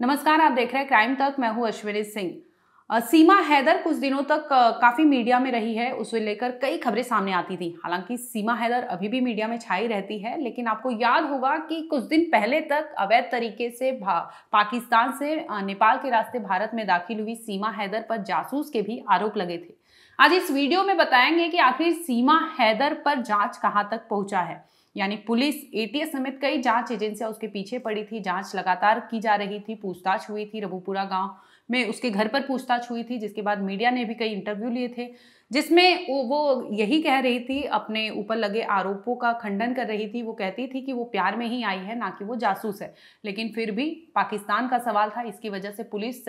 नमस्कार, आप देख रहे हैं क्राइम तक। मैं हूं अश्विनी सिंह। सीमा हैदर कुछ दिनों तक काफी मीडिया में रही है। उसे लेकर कई खबरें सामने आती थी। हालांकि सीमा हैदर अभी भी मीडिया में छाई रहती है, लेकिन आपको याद होगा कि कुछ दिन पहले तक अवैध तरीके से पाकिस्तान से नेपाल के रास्ते भारत में दाखिल हुई सीमा हैदर पर जासूस के भी आरोप लगे थे। आज इस वीडियो में बताएंगे कि आखिर सीमा हैदर पर जांच कहां तक पहुंचा है। यानी पुलिस, एटीएस समेत कई जांच एजेंसियां उसके पीछे पड़ी थी। जांच लगातार की जा रही थी, पूछताछ हुई थी। रबुपुरा गांव में उसके घर पर पूछताछ हुई थी, जिसके बाद मीडिया ने भी कई इंटरव्यू लिए थे, जिसमें वो यही कह रही थी, अपने ऊपर लगे आरोपों का खंडन कर रही थी। वो कहती थी कि वो प्यार में ही आई है, ना कि वो जासूस है। लेकिन फिर भी पाकिस्तान का सवाल था, इसकी वजह से पुलिस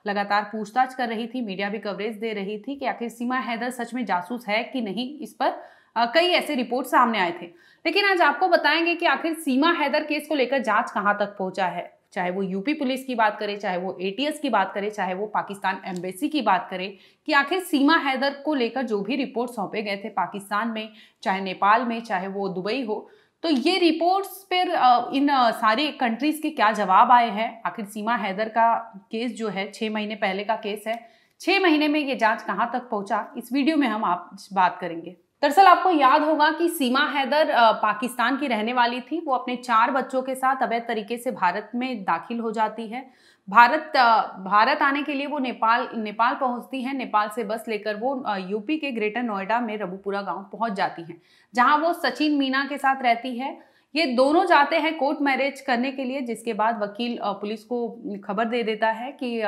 लगातार पूछताछ कर रही थी। मीडिया भी कवरेज दे रही थी कि आखिर सीमा हैदर सच में जासूस है कि नहीं। इस पर कई ऐसे रिपोर्ट सामने आए थे। लेकिन आज आपको बताएंगे कि आखिर सीमा हैदर केस को लेकर जांच कहां तक पहुंचा है। चाहे वो यूपी पुलिस की बात करे, चाहे वो एटीएस की बात करे, चाहे वो पाकिस्तान एम्बेसी की बात करे, कि आखिर सीमा हैदर को लेकर जो भी रिपोर्ट सौंपे गए थे पाकिस्तान में, चाहे नेपाल में, चाहे वो दुबई हो, तो ये रिपोर्ट्स पर इन सारी कंट्रीज के क्या जवाब आए हैं। आखिर सीमा हैदर का केस जो है 6 महीने पहले का केस है। 6 महीने में ये जांच कहां तक पहुंचा, इस वीडियो में हम आप बात करेंगे। दरअसल आपको याद होगा कि सीमा हैदर पाकिस्तान की रहने वाली थी। वो अपने 4 बच्चों के साथ अवैध तरीके से भारत में दाखिल हो जाती है। भारत आने के लिए वो नेपाल पहुंचती है। नेपाल से बस लेकर वो यूपी के ग्रेटर नोएडा में रबुपुरा गांव पहुंच जाती हैं, जहां वो सचिन मीना के साथ रहती है। ये दोनों जाते हैं कोर्ट मैरिज करने के लिए, जिसके बाद वकील पुलिस को खबर दे देता है कि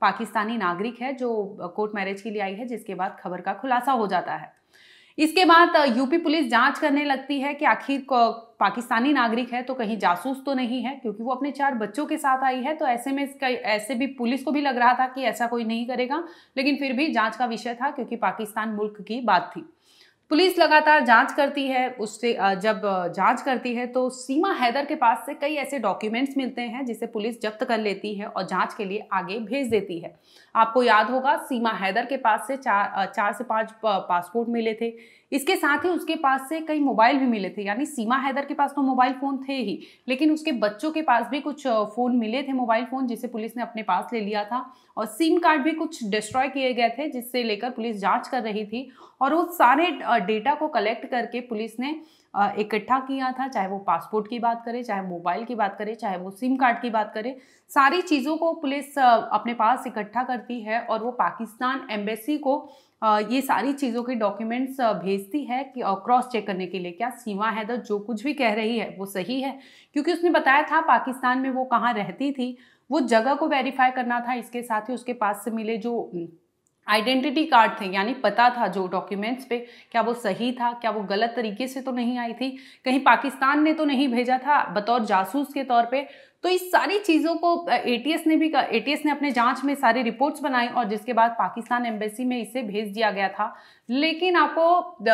पाकिस्तानी नागरिक है जो कोर्ट मैरिज के लिए आई है, जिसके बाद खबर का खुलासा हो जाता है। इसके बाद यूपी पुलिस जांच करने लगती है कि आखिर पाकिस्तानी नागरिक है तो कहीं जासूस तो नहीं है, क्योंकि वो अपने 4 बच्चों के साथ आई है। तो ऐसे में ऐसे भी पुलिस को भी लग रहा था कि ऐसा कोई नहीं करेगा, लेकिन फिर भी जांच का विषय था, क्योंकि पाकिस्तान मुल्क की बात थी। पुलिस लगातार जांच करती है। उससे जब जांच करती है तो सीमा हैदर के पास से कई ऐसे डॉक्यूमेंट्स मिलते हैं, जिसे पुलिस जब्त कर लेती है और जांच के लिए आगे भेज देती है। आपको याद होगा, सीमा हैदर के पास से 4 से 5 पासपोर्ट मिले थे। इसके साथ ही उसके पास से कई मोबाइल भी मिले थे। यानी सीमा हैदर के पास तो मोबाइल फ़ोन थे ही, लेकिन उसके बच्चों के पास भी कुछ फ़ोन मिले थे, मोबाइल फ़ोन, जिसे पुलिस ने अपने पास ले लिया था। और सिम कार्ड भी कुछ डिस्ट्रॉय किए गए थे, जिससे लेकर पुलिस जांच कर रही थी। और उस सारे डेटा को कलेक्ट करके पुलिस ने इकट्ठा किया था। चाहे वो पासपोर्ट की बात करे, चाहे मोबाइल की बात करे, चाहे वो सिम कार्ड की बात करे, सारी चीज़ों को पुलिस अपने पास इकट्ठा करती है और वो पाकिस्तान एम्बेसी को ये सारी चीज़ों के डॉक्यूमेंट्स भेजती है कि क्रॉस चेक करने के लिए क्या सीमा हैदर जो कुछ भी कह रही है वो सही है। क्योंकि उसने बताया था पाकिस्तान में वो कहाँ रहती थी, वो जगह को वेरीफाई करना था। इसके साथ ही उसके पास से मिले जो आइडेंटिटी कार्ड थे, यानी पता था जो डॉक्यूमेंट्स पे, क्या वो सही था, क्या वो गलत तरीके से तो नहीं आई थी, कहीं पाकिस्तान ने तो नहीं भेजा था बतौर जासूस के तौर पे। तो इस सारी चीज़ों को एटीएस ने अपने जांच में सारी रिपोर्ट्स बनाई, और जिसके बाद पाकिस्तान एम्बेसी में इसे भेज दिया गया था। लेकिन आपको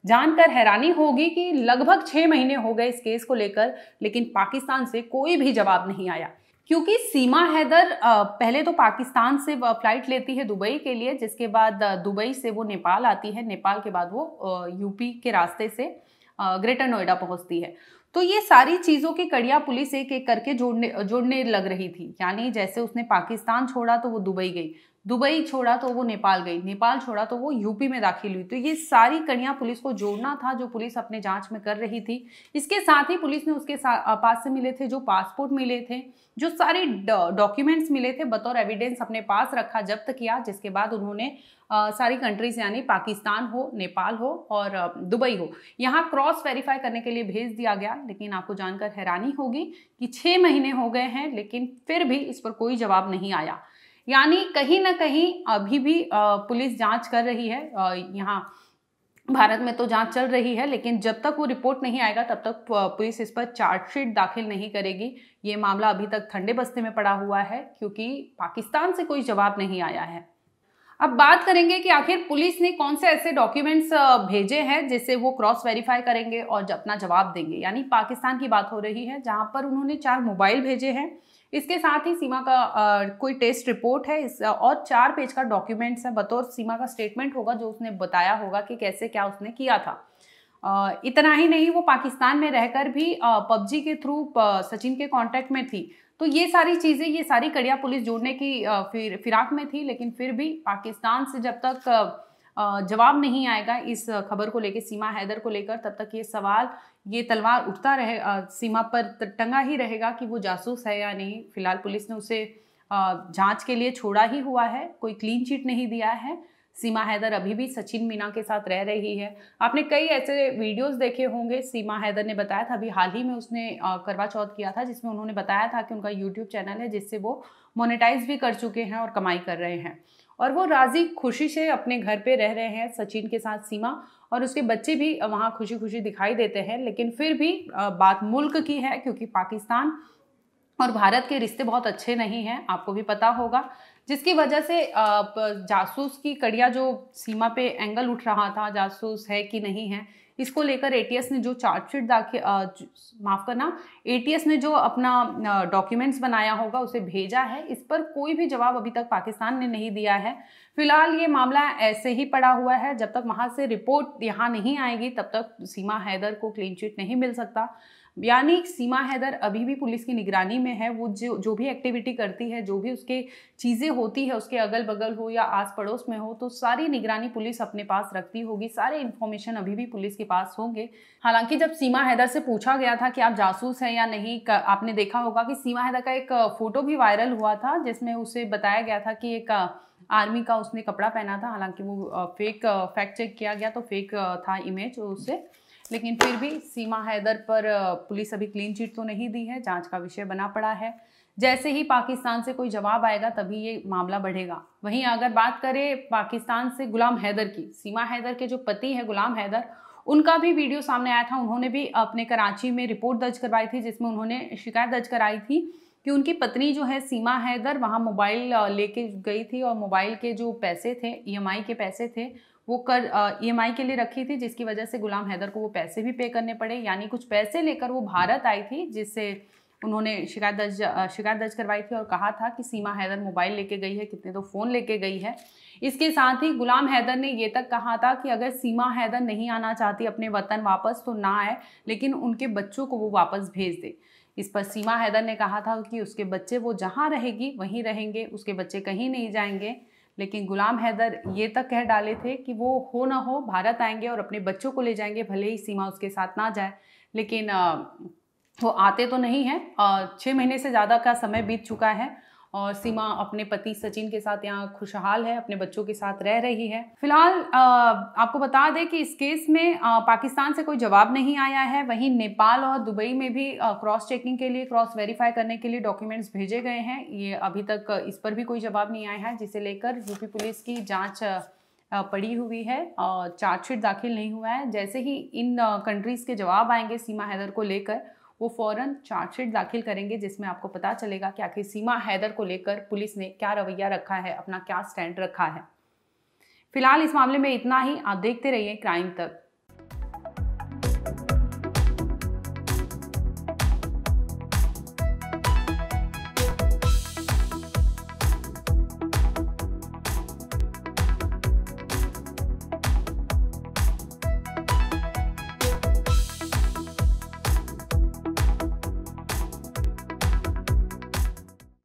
जानकर हैरानी होगी कि लगभग 6 महीने हो गए इस केस को लेकर, लेकिन पाकिस्तान से कोई भी जवाब नहीं आया। क्योंकि सीमा हैदर पहले तो पाकिस्तान से फ्लाइट लेती है दुबई के लिए, जिसके बाद दुबई से वो नेपाल आती है। नेपाल के बाद वो यूपी के रास्ते से ग्रेटर नोएडा पहुंचती है। तो ये सारी चीज़ों की कड़ियाँ पुलिस एक एक करके जोड़ने लग रही थी। यानी जैसे उसने पाकिस्तान छोड़ा तो वो दुबई गई, दुबई छोड़ा तो वो नेपाल गई, नेपाल छोड़ा तो वो यूपी में दाखिल हुई। तो ये सारी कड़ियाँ पुलिस को जोड़ना था, जो पुलिस अपने जांच में कर रही थी। इसके साथ ही पुलिस ने उसके पास से मिले थे जो पासपोर्ट मिले थे, जो सारे डॉक्यूमेंट्स मिले थे, बतौर एविडेंस अपने पास रखा, जब्त किया। जिसके बाद उन्होंने सारी कंट्रीज, यानी पाकिस्तान हो, नेपाल हो और दुबई हो, यहाँ क्रॉस वेरीफाई करने के लिए भेज दिया गया। लेकिन आपको जानकर हैरानी होगी कि 6 महीने हो गए हैं, लेकिन फिर भी इस पर कोई जवाब नहीं आया। यानी कहीं ना कहीं अभी भी पुलिस जांच कर रही है। यहाँ भारत में तो जांच चल रही है, लेकिन जब तक वो रिपोर्ट नहीं आएगा तब तक पुलिस इस पर चार्जशीट दाखिल नहीं करेगी। ये मामला अभी तक ठंडे बस्ते में पड़ा हुआ है, क्योंकि पाकिस्तान से कोई जवाब नहीं आया है। अब बात करेंगे कि आखिर पुलिस ने कौन से ऐसे डॉक्यूमेंट्स भेजे हैं जिससे वो क्रॉस वेरीफाई करेंगे और अपना जवाब देंगे। यानी पाकिस्तान की बात हो रही है, जहां पर उन्होंने 4 मोबाइल भेजे हैं। इसके साथ ही सीमा का कोई टेस्ट रिपोर्ट है और 4 पेज का डॉक्यूमेंट्स है, बतौर सीमा का स्टेटमेंट होगा जो उसने बताया होगा कि कैसे क्या उसने किया था। इतना ही नहीं, वो पाकिस्तान में रहकर भी पबजी के थ्रू सचिन के कांटेक्ट में थी। तो ये सारी चीज़ें, ये सारी कड़ियाँ पुलिस जोड़ने की फिराक में थी, लेकिन फिर भी पाकिस्तान से जब तक जवाब नहीं आएगा इस खबर को लेकर, सीमा हैदर को लेकर, तब तक ये सवाल, ये तलवार उठता रहे, सीमा पर टंगा ही रहेगा कि वो जासूस है या नहीं। फिलहाल पुलिस ने उसे जांच के लिए छोड़ा ही हुआ है, कोई क्लीन चिट नहीं दिया है। सीमा हैदर अभी भी सचिन मीना के साथ रह रही है। आपने कई ऐसे वीडियोस देखे होंगे। सीमा हैदर ने बताया था, अभी हाल ही में उसने करवा चौथ किया था, जिसमें उन्होंने बताया था कि उनका यूट्यूब चैनल है जिससे वो मोनेटाइज भी कर चुके हैं और कमाई कर रहे हैं, और वो राजी खुशी से अपने घर पे रह रहे हैं सचिन के साथ सीमा, और उसके बच्चे भी वहाँ खुशी खुशी दिखाई देते हैं। लेकिन फिर भी बात मुल्क की है, क्योंकि पाकिस्तान और भारत के रिश्ते बहुत अच्छे नहीं हैं, आपको भी पता होगा, जिसकी वजह से जासूस की कड़िया जो सीमा पे एंगल उठ रहा था, जासूस है कि नहीं है, इसको लेकर एटीएस ने जो चार्जशीट माफ करना, एटीएस ने जो अपना डॉक्यूमेंट्स बनाया होगा उसे भेजा है। इस पर कोई भी जवाब अभी तक पाकिस्तान ने नहीं दिया है। फिलहाल ये मामला ऐसे ही पड़ा हुआ है, जब तक वहां से रिपोर्ट यहाँ नहीं आएगी तब तक सीमा हैदर को क्लीन चिट नहीं मिल सकता। यानी सीमा हैदर अभी भी पुलिस की निगरानी में है। वो जो भी एक्टिविटी करती है, जो भी उसके चीज़ें होती है, उसके अगल बगल हो या आस पड़ोस में हो, तो सारी निगरानी पुलिस अपने पास रखती होगी, सारे इन्फॉर्मेशन अभी भी पुलिस के पास होंगे। हालांकि जब सीमा हैदर से पूछा गया था कि आप जासूस हैं या नहीं, आपने देखा होगा कि सीमा हैदर का एक फोटो भी वायरल हुआ था, जिसमें उसे बताया गया था कि एक आर्मी का उसने कपड़ा पहना था। हालांकि वो फेक फैक्ट चेक किया गया तो फेक था इमेज उससे, लेकिन फिर भी सीमा हैदर पर पुलिस अभी क्लीन चिट तो नहीं दी है, जांच का विषय बना पड़ा है। जैसे ही पाकिस्तान से कोई जवाब आएगा तभी ये मामला बढ़ेगा। वहीं अगर बात करें पाकिस्तान से गुलाम हैदर की, सीमा हैदर के जो पति है गुलाम हैदर, उनका भी वीडियो सामने आया था। उन्होंने भी अपने कराची में रिपोर्ट दर्ज करवाई थी, जिसमें उन्होंने शिकायत दर्ज कराई थी कि उनकी पत्नी जो है सीमा हैदर वहाँ मोबाइल लेके गई थी, और मोबाइल के जो पैसे थे, ईएमआई के पैसे थे, वो ईएमआई के लिए रखी थी, जिसकी वजह से गुलाम हैदर को वो पैसे भी पे करने पड़े। यानी कुछ पैसे लेकर वो भारत आई थी, जिससे उन्होंने शिकायत दर्ज करवाई थी और कहा था कि सीमा हैदर मोबाइल लेके गई है, कितने तो फ़ोन लेके गई है। इसके साथ ही गुलाम हैदर ने ये तक कहा था कि अगर सीमा हैदर नहीं आना चाहती अपने वतन वापस तो ना आए, लेकिन उनके बच्चों को वो वापस भेज दे। इस पर सीमा हैदर ने कहा था कि उसके बच्चे वो जहाँ रहेगी वहीं रहेंगे, उसके बच्चे कहीं नहीं जाएंगे। लेकिन गुलाम हैदर ये तक कह डाले थे कि वो हो ना हो भारत आएंगे और अपने बच्चों को ले जाएंगे, भले ही सीमा उसके साथ ना जाए। लेकिन वो आते तो नहीं हैं। 6 महीने से ज़्यादा का समय बीत चुका है और सीमा अपने पति सचिन के साथ यहाँ खुशहाल है, अपने बच्चों के साथ रह रही है। फिलहाल आपको बता दें कि इस केस में पाकिस्तान से कोई जवाब नहीं आया है। वहीं नेपाल और दुबई में भी क्रॉस चेकिंग के लिए, क्रॉस वेरीफाई करने के लिए डॉक्यूमेंट्स भेजे गए हैं। ये अभी तक इस पर भी कोई जवाब नहीं आया है, जिसे लेकर यूपी पुलिस की जाँच पड़ी हुई है और चार्जशीट दाखिल नहीं हुआ है। जैसे ही इन कंट्रीज़ के जवाब आएंगे सीमा हैदर को लेकर, वो फौरन चार्जशीट दाखिल करेंगे, जिसमें आपको पता चलेगा कि आखिर सीमा हैदर को लेकर पुलिस ने क्या रवैया रखा है, अपना क्या स्टैंड रखा है। फिलहाल इस मामले में इतना ही। आप देखते रहिए क्राइम तक।